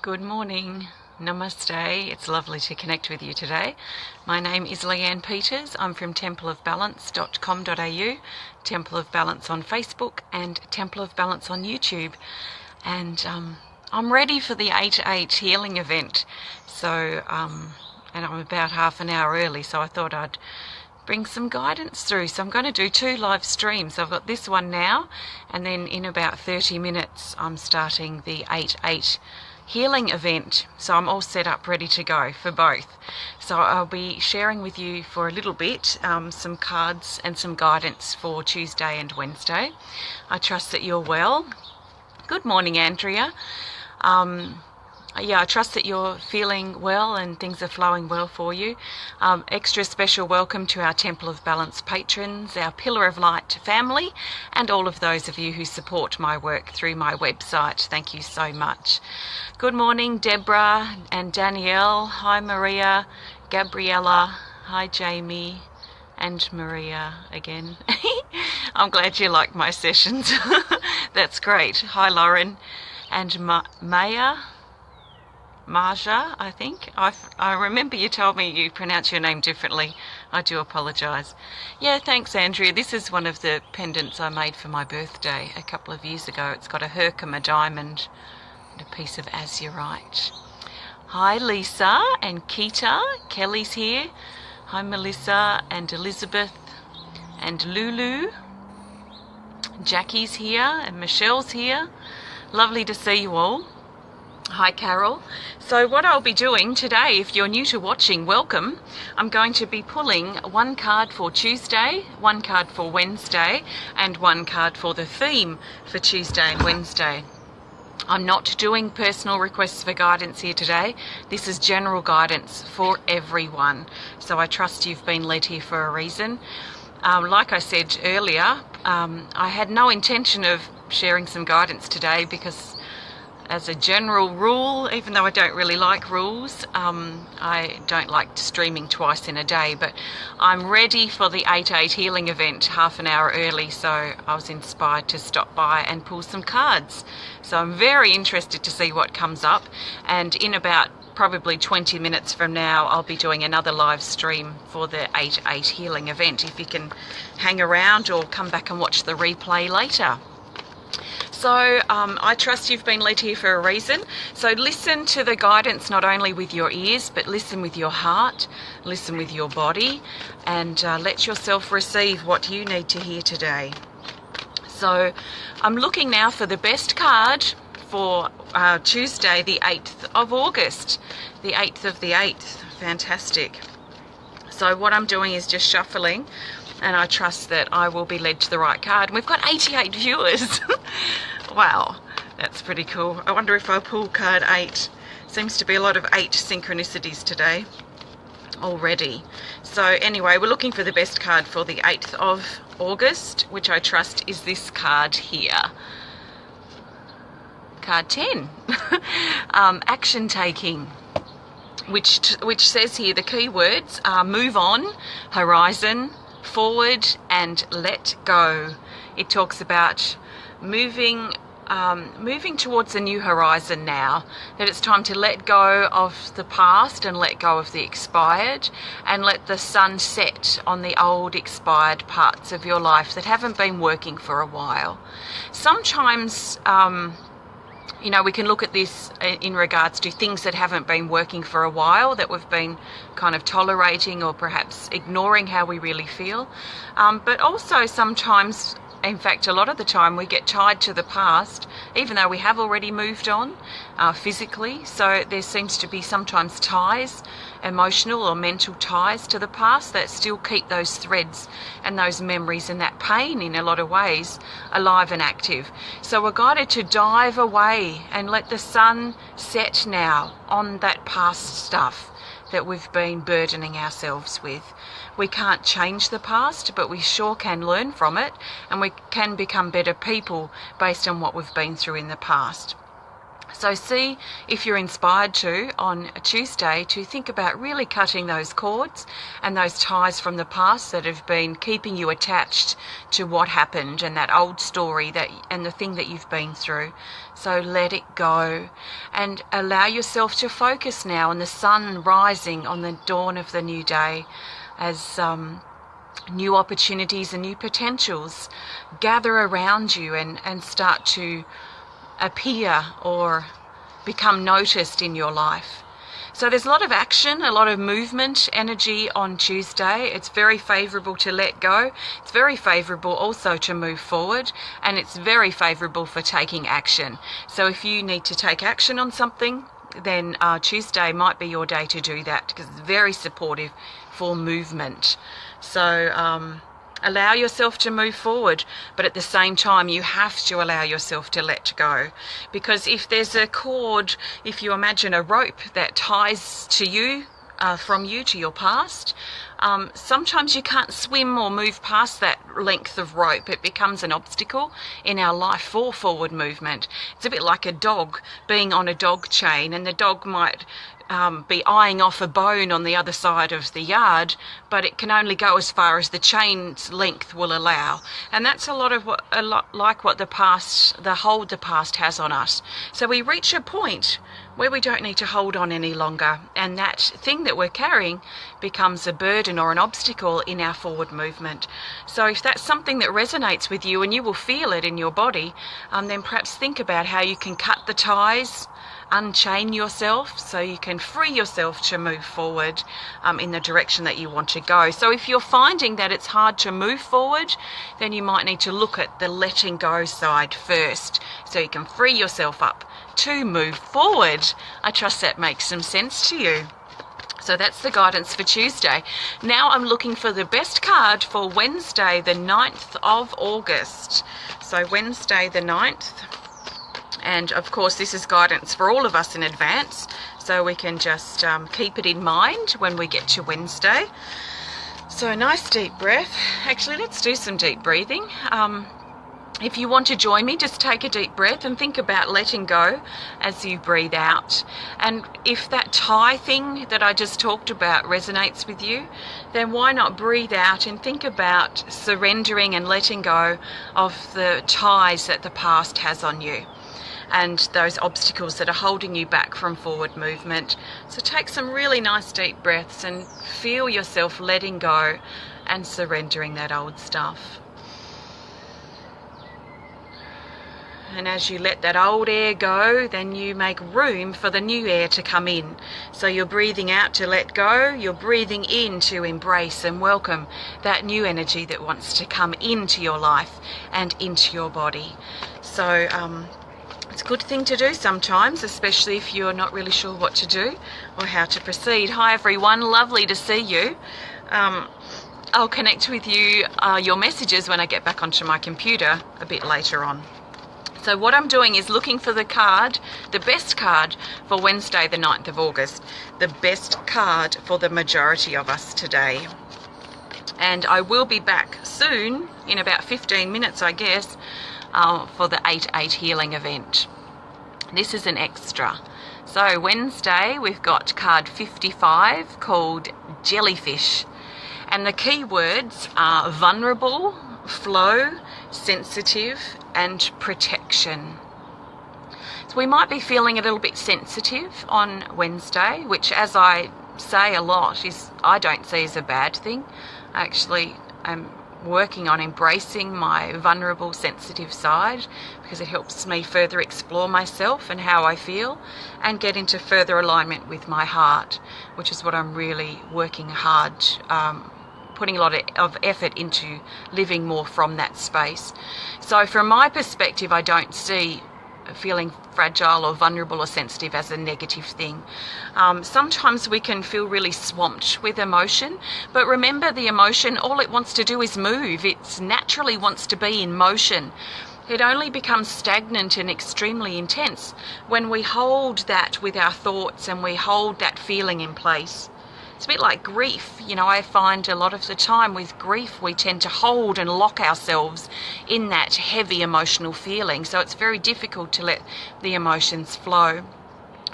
Good morning. Namaste. It's lovely to connect with you today. My name is Leanne Peters. I'm from templeofbalance.com.au, Temple of Balance on Facebook and Temple of Balance on YouTube. And I'm ready for the 8-8 healing event. So, and I'm about half an hour early, so I thought I'd bring some guidance through. So I'm going to do 2 live streams. I've got this one now, and then in about 30 minutes I'm starting the 8-8 healing event. So I'm all set up, ready to go for both. So I'll be sharing with you for a little bit some cards and some guidance for Tuesday and Wednesday. I trust that you're well. Good morning, Andrea. I trust that you're feeling well and things are flowing well for you. Extra special welcome to our Temple of Balance patrons, our Pillar of Light family, and all of those of you who support my work through my website. Thank you so much. Good morning, Deborah and Danielle. Hi, Maria, Gabriella. Hi, Jamie, and Maria again. I'm glad you like my sessions. That's great. Hi, Lauren and Maya. Marja, I think. I remember you told me you pronounce your name differently. I do apologise. Yeah, thanks, Andrea. This is one of the pendants I made for my birthday a couple of years ago. It's got a Herkimer diamond and a piece of azurite. Hi, Lisa and Keita. Kelly's here. Hi, Melissa and Elizabeth and Lulu. Jackie's here and Michelle's here. Lovely to see you all. Hi, Carol. So what I'll be doing today, if you're new to watching, welcome. I'm going to be pulling 1 card for Tuesday, 1 card for Wednesday, and 1 card for the theme for Tuesday and Wednesday. I'm not doing personal requests for guidance here today. This is general guidance for everyone. So I trust you've been led here for a reason. Like I said earlier, I had no intention of sharing some guidance today because as a general rule, even though I don't really like rules, I don't like streaming twice in a day, but I'm ready for the 8-8 healing event half an hour early, so I was inspired to stop by and pull some cards. So I'm very interested to see what comes up, and in about probably 20 minutes from now I'll be doing another live stream for the 8-8 healing event, if you can hang around or come back and watch the replay later. So I trust you've been led here for a reason. So listen to the guidance not only with your ears, but listen with your heart, listen with your body, and let yourself receive what you need to hear today. So I'm looking now for the best card for Tuesday, the 8th of August. The 8th of the 8th. Fantastic. So what I'm doing is just shuffling, and I trust that I will be led to the right card. And we've got 88 viewers. Wow, that's pretty cool. I wonder if I'll pull card 8. Seems to be a lot of 8 synchronicities today already. So anyway, we're looking for the best card for the 8th of August, which I trust is this card here. Card 10. Action taking. Which says here the key words are move on, horizon, forward, and let go. It talks about moving towards a new horizon now, that it's time to let go of the past and let go of the expired, and let the sun set on the old expired parts of your life that haven't been working for a while. Sometimes we can look at this in regards to things that haven't been working for a while, that we've been kind of tolerating or perhaps ignoring how we really feel. But also sometimes, in fact, a lot of the time, we get tied to the past, even though we have already moved on physically. So there seems to be sometimes ties, emotional or mental ties to the past, that still keep those threads and those memories and that pain in a lot of ways alive and active. So we're guided to dive away and let the sun set now on that past stuff that we've been burdening ourselves with. We can't change the past, but we sure can learn from it, and we can become better people based on what we've been through in the past. So see if you're inspired to, on a Tuesday, to think about really cutting those cords and those ties from the past that have been keeping you attached to what happened and that old story and the thing that you've been through. So let it go and allow yourself to focus now on the sun rising on the dawn of the new day as new opportunities and new potentials gather around you and start to appear or become noticed in your life. So there's a lot of action, a lot of movement, energy on Tuesday. It's very favourable to let go. It's very favourable also to move forward, and it's very favourable for taking action. So if you need to take action on something, then Tuesday might be your day to do that, because it's very supportive for movement. So allow yourself to move forward, but at the same time you have to allow yourself to let go, because if there's a cord, if you imagine a rope that ties to you, from you to your past, sometimes you can't swim or move past that length of rope. It becomes an obstacle in our life for forward movement. It's a bit like a dog being on a dog chain, and the dog might be eyeing off a bone on the other side of the yard, but it can only go as far as the chain's length will allow. And that's a lot like what the hold the past has on us. So we reach a point where we don't need to hold on any longer, and that thing that we're carrying becomes a burden or an obstacle in our forward movement. So if that's something that resonates with you, and you will feel it in your body, then perhaps think about how you can cut the ties, unchain yourself, so you can free yourself to move forward in the direction that you want to go. So if you're finding that it's hard to move forward, then you might need to look at the letting go side first, so you can free yourself up to move forward. I trust that makes some sense to you. So that's the guidance for Tuesday. Now I'm looking for the best card for Wednesday, the 9th of August. So Wednesday the 9th. And of course this is guidance for all of us in advance, so we can just keep it in mind when we get to Wednesday. So a nice deep breath. Actually, let's do some deep breathing. If you want to join me, just take a deep breath and think about letting go as you breathe out. And if that tie thing that I just talked about resonates with you, then why not breathe out and think about surrendering and letting go of the ties that the past has on you, and those obstacles that are holding you back from forward movement. So take some really nice deep breaths and feel yourself letting go and surrendering that old stuff. And as you let that old air go, then you make room for the new air to come in. So you're breathing out to let go, you're breathing in to embrace and welcome that new energy that wants to come into your life and into your body. So it's a good thing to do sometimes, especially if you're not really sure what to do or how to proceed. Hi everyone, lovely to see you. I'll connect with you, your messages, when I get back onto my computer a bit later on. So what I'm doing is looking for the card, the best card for Wednesday the 9th of August, the best card for the majority of us today. And I will be back soon, in about 15 minutes I guess, for the 8-8 healing event. This is an extra. So Wednesday we've got card 55 called Jellyfish, and the key words are vulnerable, flow, sensitive and protection. So we might be feeling a little bit sensitive on Wednesday, which, as I say a lot, I don't see as a bad thing. Actually, I'm working on embracing my vulnerable, sensitive side, because it helps me further explore myself and how I feel and get into further alignment with my heart, which is what I'm really working hard, putting a lot of effort into living more from that space. So from my perspective, I don't see feeling fragile or vulnerable or sensitive as a negative thing. Sometimes we can feel really swamped with emotion, but remember, the emotion, all it wants to do is move. It naturally wants to be in motion. It only becomes stagnant and extremely intense when we hold that with our thoughts and we hold that feeling in place. It's a bit like grief. You know, I find a lot of the time with grief we tend to hold and lock ourselves in that heavy emotional feeling. So it's very difficult to let the emotions flow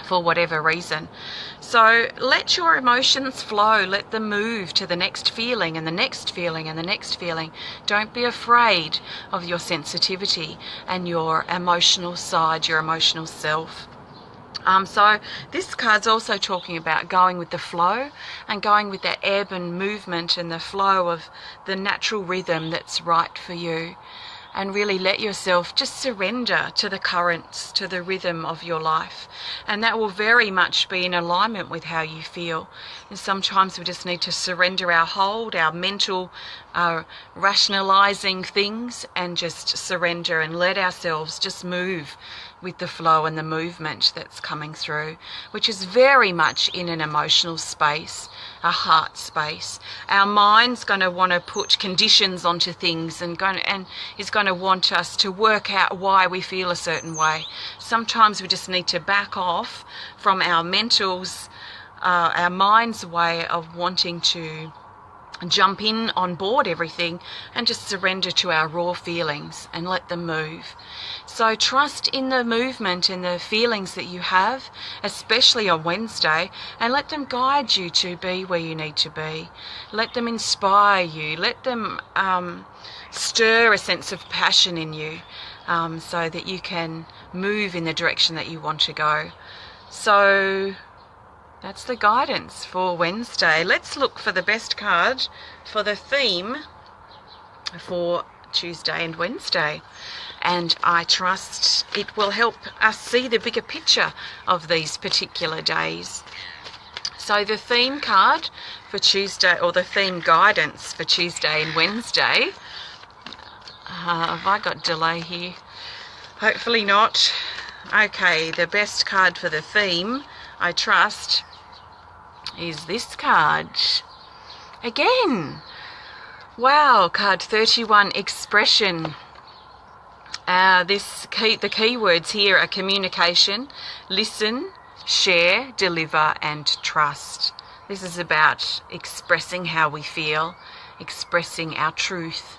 for whatever reason. So let your emotions flow, let them move to the next feeling and the next feeling and the next feeling. Don't be afraid of your sensitivity and your emotional side, your emotional self. So this card's also talking about going with the flow and going with that ebb and movement and the flow of the natural rhythm that's right for you. And really let yourself just surrender to the currents, to the rhythm of your life. And that will very much be in alignment with how you feel. And sometimes we just need to surrender our hold, our mental rationalizing things, and just surrender and let ourselves just move with the flow and the movement that's coming through, which is very much in an emotional space, a heart space. Our mind's going to want to put conditions onto things and is going to want us to work out why we feel a certain way. Sometimes we just need to back off from our mind's way of wanting to jump in on board everything and just surrender to our raw feelings and let them move. So trust in the movement and the feelings that you have, especially on Wednesday, and let them guide you to be where you need to be. Let them inspire you. Let them stir a sense of passion in you so that you can move in the direction that you want to go. So that's the guidance for Wednesday. Let's look for the best card for the theme for Tuesday and Wednesday. And I trust it will help us see the bigger picture of these particular days. So the theme card for Tuesday, or the theme guidance for Tuesday and Wednesday, have I got delay here? Hopefully not. Okay, the best card for the theme, I trust, is this card. Again. Wow, card 31, expression. The key words here are communication, listen, share, deliver, and trust. This is about expressing how we feel, expressing our truth,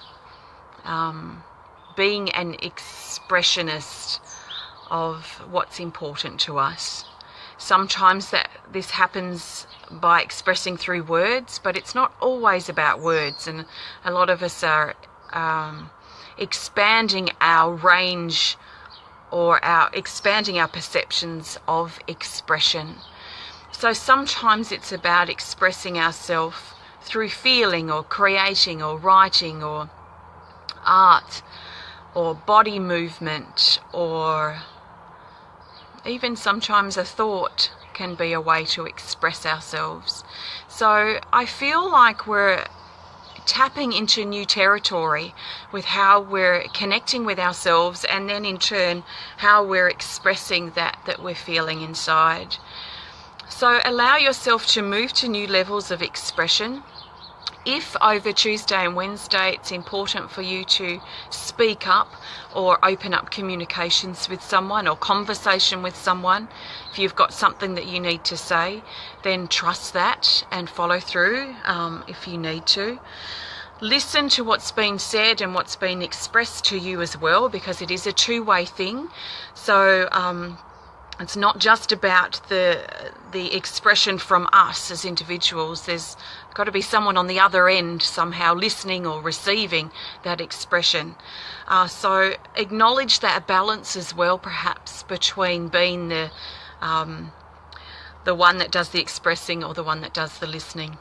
being an expressionist of what's important to us. Sometimes this happens by expressing through words, but it's not always about words, and a lot of us are expanding our range or expanding our perceptions of expression. So sometimes it's about expressing ourselves through feeling or creating or writing or art or body movement, or even sometimes a thought can be a way to express ourselves. So I feel like we're tapping into new territory with how we're connecting with ourselves, and then in turn how we're expressing that we're feeling inside. So allow yourself to move to new levels of expression. If over Tuesday and Wednesday it's important for you to speak up or open up communications with someone or conversation with someone, if you've got something that you need to say, then trust that and follow through if you need to. Listen to what's been said and what's been expressed to you as well, because it is a two-way thing. So it's not just about the expression from us as individuals. There's got to be someone on the other end somehow listening or receiving that expression. So acknowledge that balance as well, perhaps, between being the one that does the expressing or the one that does the listening.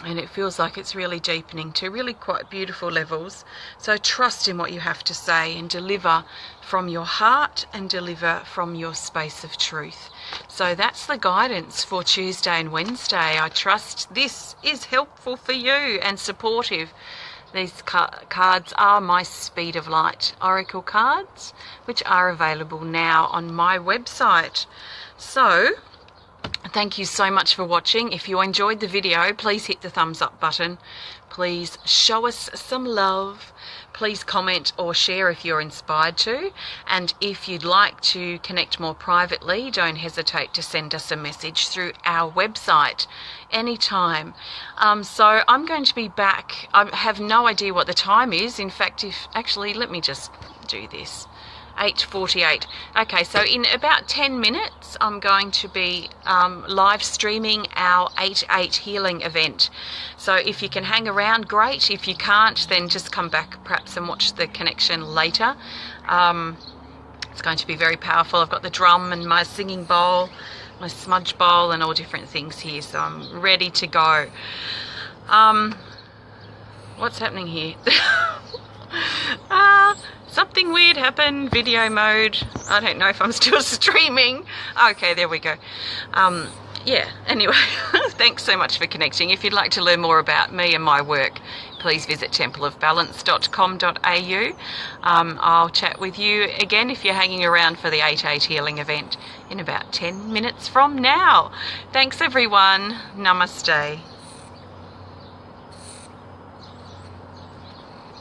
And it feels like it's really deepening to really quite beautiful levels. So trust in what you have to say and deliver from your heart and deliver from your space of truth. So that's the guidance for Tuesday and Wednesday. I trust this is helpful for you and supportive. These cards are my Speed of Light Oracle cards, which are available now on my website. So thank you so much for watching. If you enjoyed the video, please hit the thumbs up button. Please show us some love. Please comment or share if you're inspired to. And if you'd like to connect more privately, don't hesitate to send us a message through our website anytime. So I'm going to be back. I have no idea what the time is. In fact, let me just do this. 8:48. Okay, so in about 10 minutes I'm going to be live streaming our 8-8 healing event. So if you can hang around, great. If you can't, then just come back perhaps and watch the connection later. It's going to be very powerful. I've got the drum and my singing bowl, my smudge bowl, and all different things here, so I'm ready to go. What's happening here? Something weird happened. Video mode. I don't know if I'm still streaming. Okay, there we go. Yeah, anyway, thanks so much for connecting. If you'd like to learn more about me and my work, please visit templeofbalance.com.au. I'll chat with you again if you're hanging around for the 8-8 healing event in about 10 minutes from now. Thanks everyone. Namaste.